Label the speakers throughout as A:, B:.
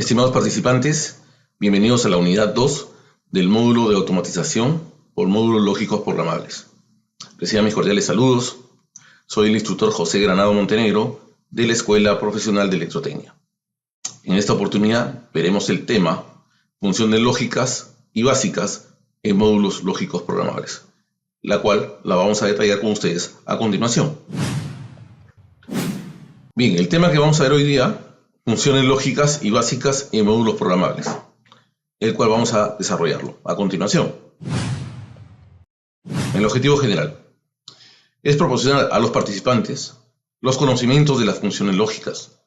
A: Estimados participantes, bienvenidos a la unidad 2 del módulo de automatización por módulos lógicos programables. Reciban mis cordiales saludos. Soy el instructor José Granado Montenegro de la Escuela Profesional de Electrotecnia. En esta oportunidad veremos el tema funciones lógicas y básicas en módulos lógicos programables, la cual la vamos a detallar con ustedes a continuación. Bien, el tema que vamos a ver hoy día, funciones lógicas y básicas en módulos programables, el cual vamos a desarrollarlo a continuación. El objetivo general es proporcionar a los participantes los conocimientos de las funciones lógicas,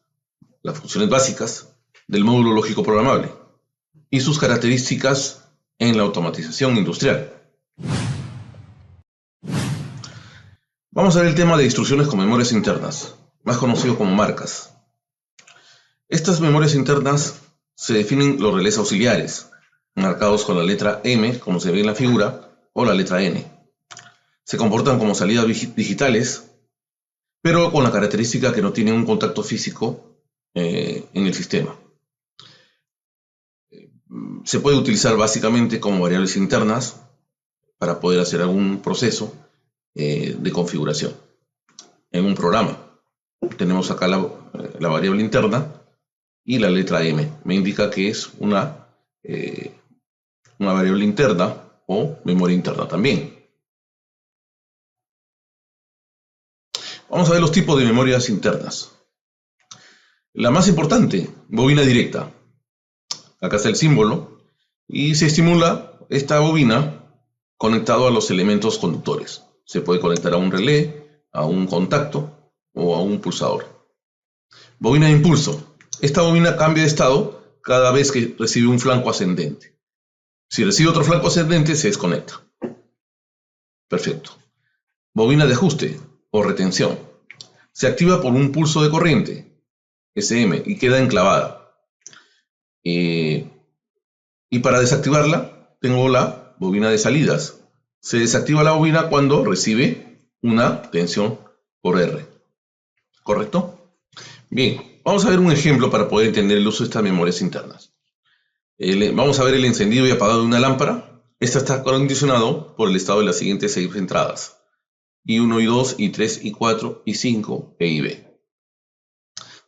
A: las funciones básicas del módulo lógico programable y sus características en la automatización industrial. Vamos a ver el tema de instrucciones con memorias internas, más conocido como marcas. Estas memorias internas se definen los relés auxiliares, marcados con la letra M, como se ve en la figura, o la letra N. Se comportan como salidas digitales, pero con la característica que no tienen un contacto físico en el sistema. Se puede utilizar básicamente como variables internas para poder hacer algún proceso de configuración en un programa. Tenemos acá la variable interna y la letra M. Me indica que es una variable interna o memoria interna también. Vamos a ver los tipos de memorias internas. La más importante, bobina directa. Acá está el símbolo y se estimula esta bobina conectado a los elementos conductores. Se puede conectar a un relé, a un contacto o a un pulsador. Bobina de impulso. Esta bobina cambia de estado cada vez que recibe un flanco ascendente. Si recibe otro flanco ascendente, se desconecta. Perfecto. Bobina de ajuste o retención. Se activa por un pulso de corriente, SM, y queda enclavada. Y para desactivarla, tengo la bobina de salidas. Se desactiva la bobina cuando recibe una tensión por R. ¿Correcto? Bien, vamos a ver un ejemplo para poder entender el uso de estas memorias internas. Vamos a ver el encendido y apagado de una lámpara. Esta está condicionado por el estado de las siguientes 6 entradas: I1, I2, I3, I4, I5 e IB.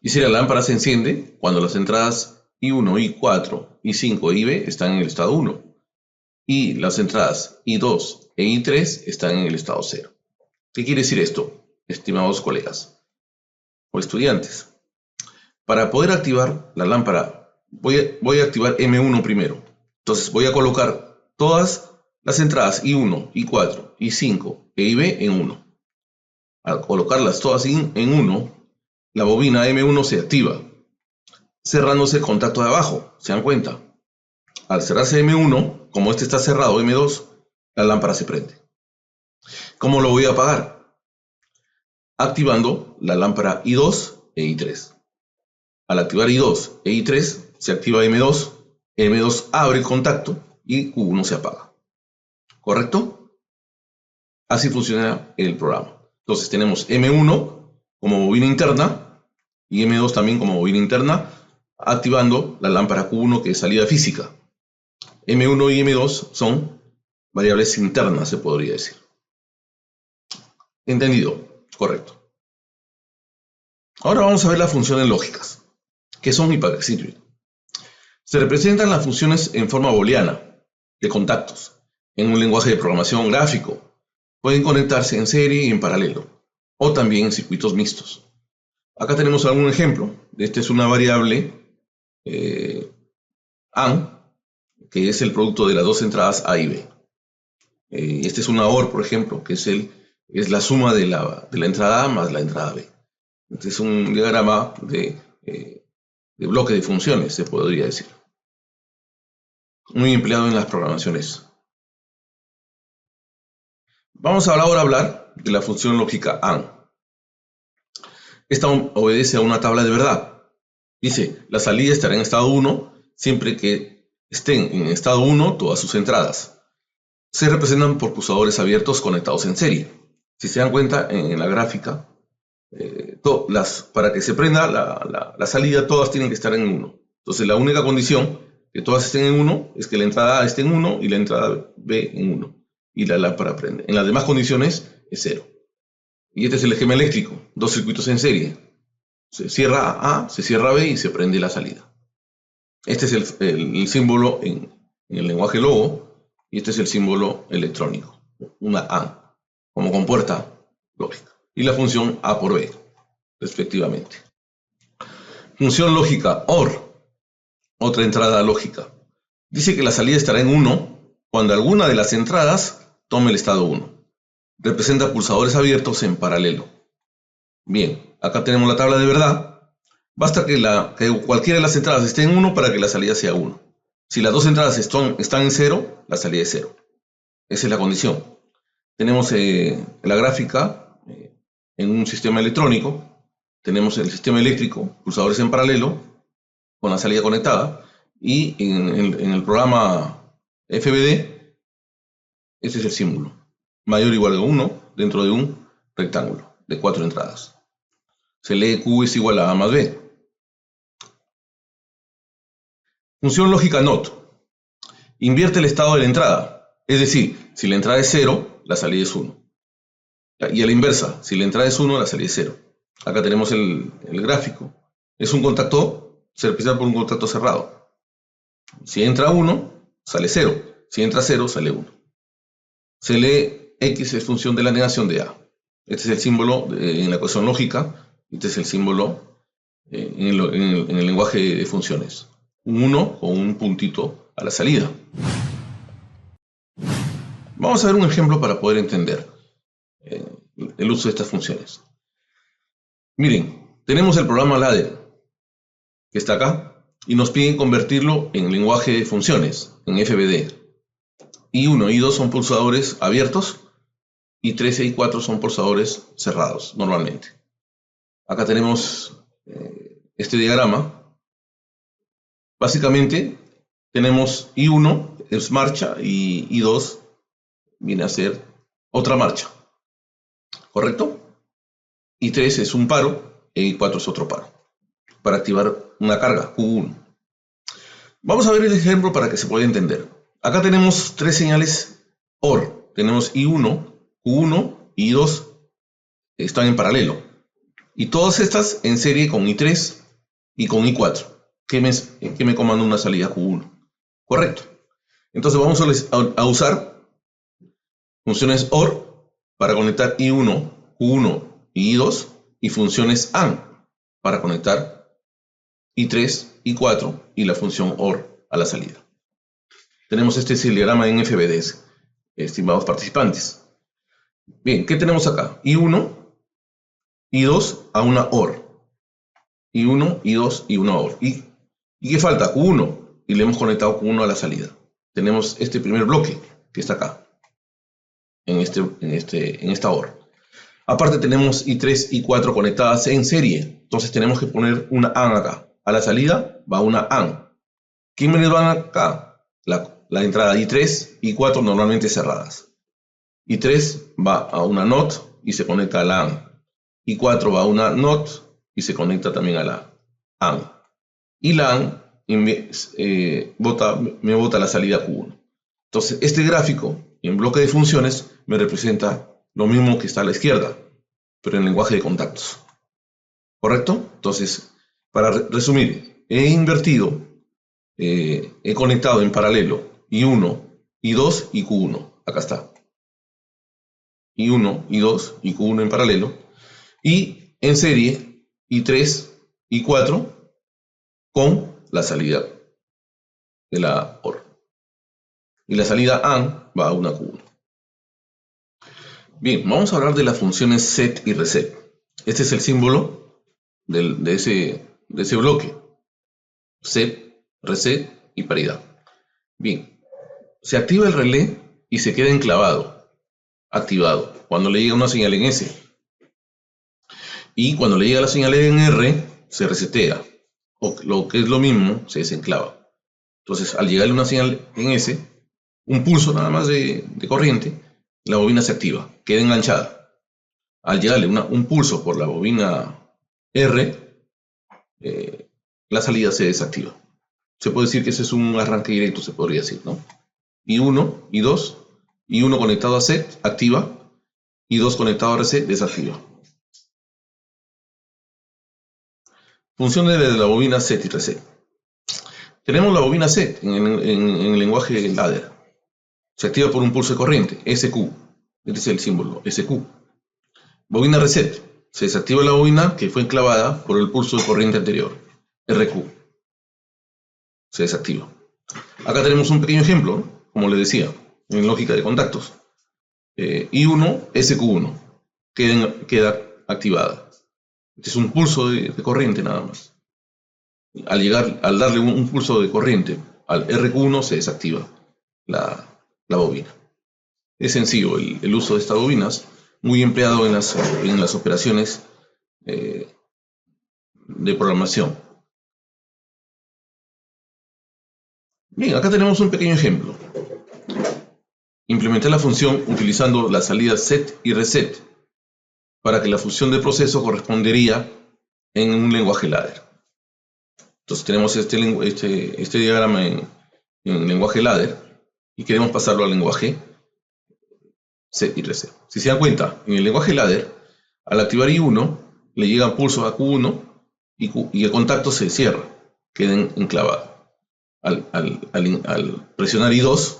A: Dice, la lámpara se enciende cuando las entradas I1, I4, I5 e IB están en el estado 1 y las entradas I2 e I3 están en el estado 0. ¿Qué quiere decir esto, estimados colegas o estudiantes? Para poder activar la lámpara, voy a activar M1 primero. Entonces voy a colocar todas las entradas I1, I4, I5 e IB en 1. Al colocarlas todas en 1, la bobina M1 se activa, cerrándose el contacto de abajo. ¿Se dan cuenta? Al cerrarse M1, como este está cerrado M2, la lámpara se prende. ¿Cómo lo voy a apagar? Activando la lámpara I2 e I3. Al activar I2 e I3, se activa M2, M2 abre el contacto y Q1 se apaga. ¿Correcto? Así funciona el programa. Entonces tenemos M1 como bobina interna y M2 también como bobina interna, activando la lámpara Q1, que es salida física. M1 y M2 son variables internas, se podría decir. ¿Entendido? Correcto. Ahora vamos a ver las funciones lógicas. ¿Qué son y para qué sirven? Se representan las funciones en forma booleana, de contactos, en un lenguaje de programación gráfico. Pueden conectarse en serie y en paralelo, o también en circuitos mixtos. Acá tenemos algún ejemplo. Esta es una variable AND, que es el producto de las dos entradas A y B. Este es una OR, por ejemplo, que es la suma de la entrada A más la entrada B. Este es un diagrama de bloque de funciones, se podría decir. Muy empleado en las programaciones. Vamos ahora a hablar de la función lógica AND. Esta obedece a una tabla de verdad. Dice, la salida estará en estado 1 siempre que estén en estado 1 todas sus entradas. Se representan por pulsadores abiertos conectados en serie. Si se dan cuenta, en la gráfica, para que se prenda la salida, todas tienen que estar en 1. Entonces la única condición que todas estén en 1 es que la entrada A esté en 1 y la entrada B en 1. Y la lámpara prende. En las demás condiciones es 0. Y este es el esquema eléctrico. Dos circuitos en serie. Se cierra A, se cierra B y se prende la salida. Este es el símbolo en el lenguaje Logo y este es el símbolo electrónico. Una AND, como compuerta lógica. Y la función A por B, respectivamente. Función lógica OR. Otra entrada lógica. Dice que la salida estará en 1 cuando alguna de las entradas tome el estado 1. Representa pulsadores abiertos en paralelo. Bien, acá tenemos la tabla de verdad. Basta que cualquiera de las entradas esté en 1 para que la salida sea 1. Si las dos entradas están en 0, la salida es 0. Esa es la condición. Tenemos la gráfica en un sistema electrónico. Tenemos el sistema eléctrico, pulsadores en paralelo, con la salida conectada. Y en el programa FBD, este es el símbolo. Mayor o igual a 1 dentro de un rectángulo de 4 entradas. Se lee Q es igual a A más B. Función lógica NOT. Invierte el estado de la entrada. Es decir, si la entrada es 0, la salida es 1. Y a la inversa, si la entrada es 1, la salida es 0. Acá tenemos el gráfico. Es un contacto, se representa por un contacto cerrado. Si entra 1, sale 0. Si entra 0, sale 1. Se lee X es función de la negación de A. Este es el símbolo en la ecuación lógica. Este es el símbolo en el lenguaje de funciones. Un 1 con un puntito a la salida. Vamos a ver un ejemplo para poder entender el uso de estas funciones. Miren, tenemos el programa ladder que está acá y nos piden convertirlo en lenguaje de funciones, en FBD. I1 y I2 son pulsadores abiertos y 3 y 4 son pulsadores cerrados normalmente. Acá tenemos este diagrama. Básicamente tenemos I1 es marcha y I2 viene a ser otra marcha, ¿correcto? I3 es un paro e I4 es otro paro, para activar una carga, Q1. Vamos a ver el ejemplo para que se pueda entender. Acá tenemos tres señales OR. Tenemos I1, Q1 y I2 están en paralelo. Y todas estas en serie con I3 y con I4, que me comanda una salida Q1. Correcto. Entonces vamos a usar funciones OR para conectar I1, Q1 y I2 y funciones AND para conectar I3, I4 y la función OR a la salida. Tenemos este es el diagrama en FBD, estimados participantes. Bien, ¿qué tenemos acá? I1, I2 a una OR. I1, I2 y una OR. ¿Y qué falta? Q1. Y le hemos conectado Q1 a la salida. Tenemos este primer bloque que está acá. En esta OR. Aparte tenemos I3 y I4 conectadas en serie. Entonces tenemos que poner una AND acá. A la salida va una AND. ¿Quiénes van acá? La entrada I3 y I4 normalmente cerradas. I3 va a una NOT y se conecta a la AND. I4 va a una NOT y se conecta también a la AND. Y la AND me bota la salida Q1. Entonces este gráfico en bloque de funciones me representa lo mismo que está a la izquierda, pero en lenguaje de contactos. ¿Correcto? Entonces, para resumir, he invertido, he conectado en paralelo I1, I2 y Q1. Acá está. I1, I2 y Q1 en paralelo. Y en serie I3, I4 con la salida de la OR. Y la salida AND va a una Q1. Bien, vamos a hablar de las funciones set y reset. Este es el símbolo de ese bloque. Set, reset y paridad. Bien, se activa el relé y se queda enclavado, activado, cuando le llega una señal en S. Y cuando le llega la señal en R, se resetea. O lo que es lo mismo, se desenclava. Entonces, al llegarle una señal en S, un pulso nada más de corriente, la bobina se activa, queda enganchada. Al llegarle un pulso por la bobina R, la salida se desactiva. se puede decir que ese es un arranque directo, se podría decir, ¿no? I1, I2, I1 conectado a set, activa, I2 conectado a RC, desactiva. Funciones de la bobina set y reset. Tenemos la bobina set en el lenguaje ladder. Se activa por un pulso de corriente, SQ. Este es el símbolo, SQ. Bobina reset. Se desactiva la bobina que fue enclavada por el pulso de corriente anterior, RQ. Se desactiva. Acá tenemos un pequeño ejemplo, ¿no? Como les decía, en lógica de contactos. I1, SQ1. Queda activada. Este es un pulso de corriente nada más. Al darle un pulso de corriente al RQ1 se desactiva la bobina. Es sencillo el uso de estas bobinas, muy empleado en las operaciones de programación. Bien, acá tenemos un pequeño ejemplo. Implementé la función utilizando las salidas set y reset para que la función de proceso correspondería en un lenguaje ladder. Entonces tenemos este diagrama en lenguaje ladder y queremos pasarlo al lenguaje set y reset. Si se dan cuenta, en el lenguaje ladder, al activar I1, le llegan pulsos a Q1 y el contacto se cierra, queda enclavado. Al presionar I2,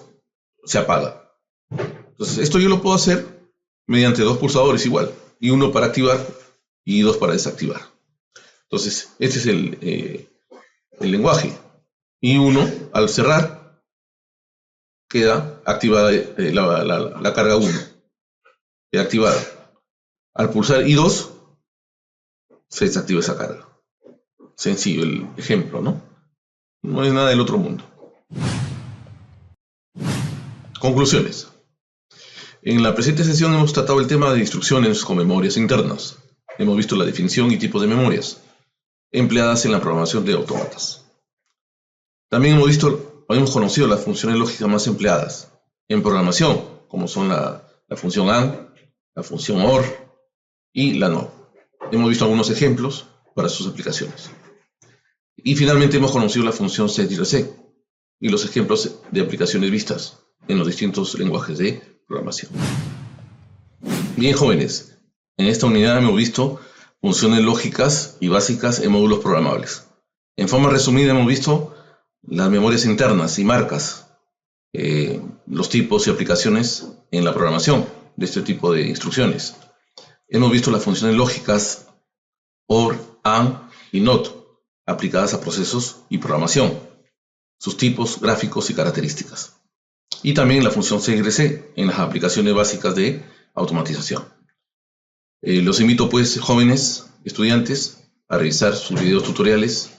A: se apaga. Entonces, esto yo lo puedo hacer mediante dos pulsadores igual, I1 para activar y I2 para desactivar. Entonces, este es el lenguaje. I1, al cerrar, queda activada la carga 1, queda activada. Al pulsar I2, se desactiva esa carga. Sencillo el ejemplo, ¿no? No es nada del otro mundo. Conclusiones. En la presente sesión hemos tratado el tema de instrucciones con memorias internas. Hemos visto la definición y tipos de memorias empleadas en la programación de autómatas. También hemos conocido las funciones lógicas más empleadas en programación, como son la función AND, la función OR y la NOR. Hemos visto algunos ejemplos para sus aplicaciones. Y finalmente hemos conocido la función set y reset y los ejemplos de aplicaciones vistas en los distintos lenguajes de programación. Bien, jóvenes, en esta unidad hemos visto funciones lógicas y básicas en módulos programables. En forma resumida hemos visto las memorias internas y marcas, los tipos y aplicaciones en la programación de este tipo de instrucciones. Hemos visto las funciones lógicas OR, AND y NOT aplicadas a procesos y programación, sus tipos, gráficos y características. Y también la función CRC en las aplicaciones básicas de automatización. Los invito pues, jóvenes estudiantes, a revisar sus videos tutoriales,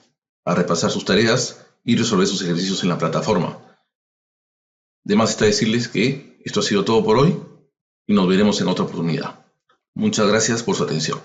A: a repasar sus tareas y resolver sus ejercicios en la plataforma. De más está decirles que esto ha sido todo por hoy y nos veremos en otra oportunidad. Muchas gracias por su atención.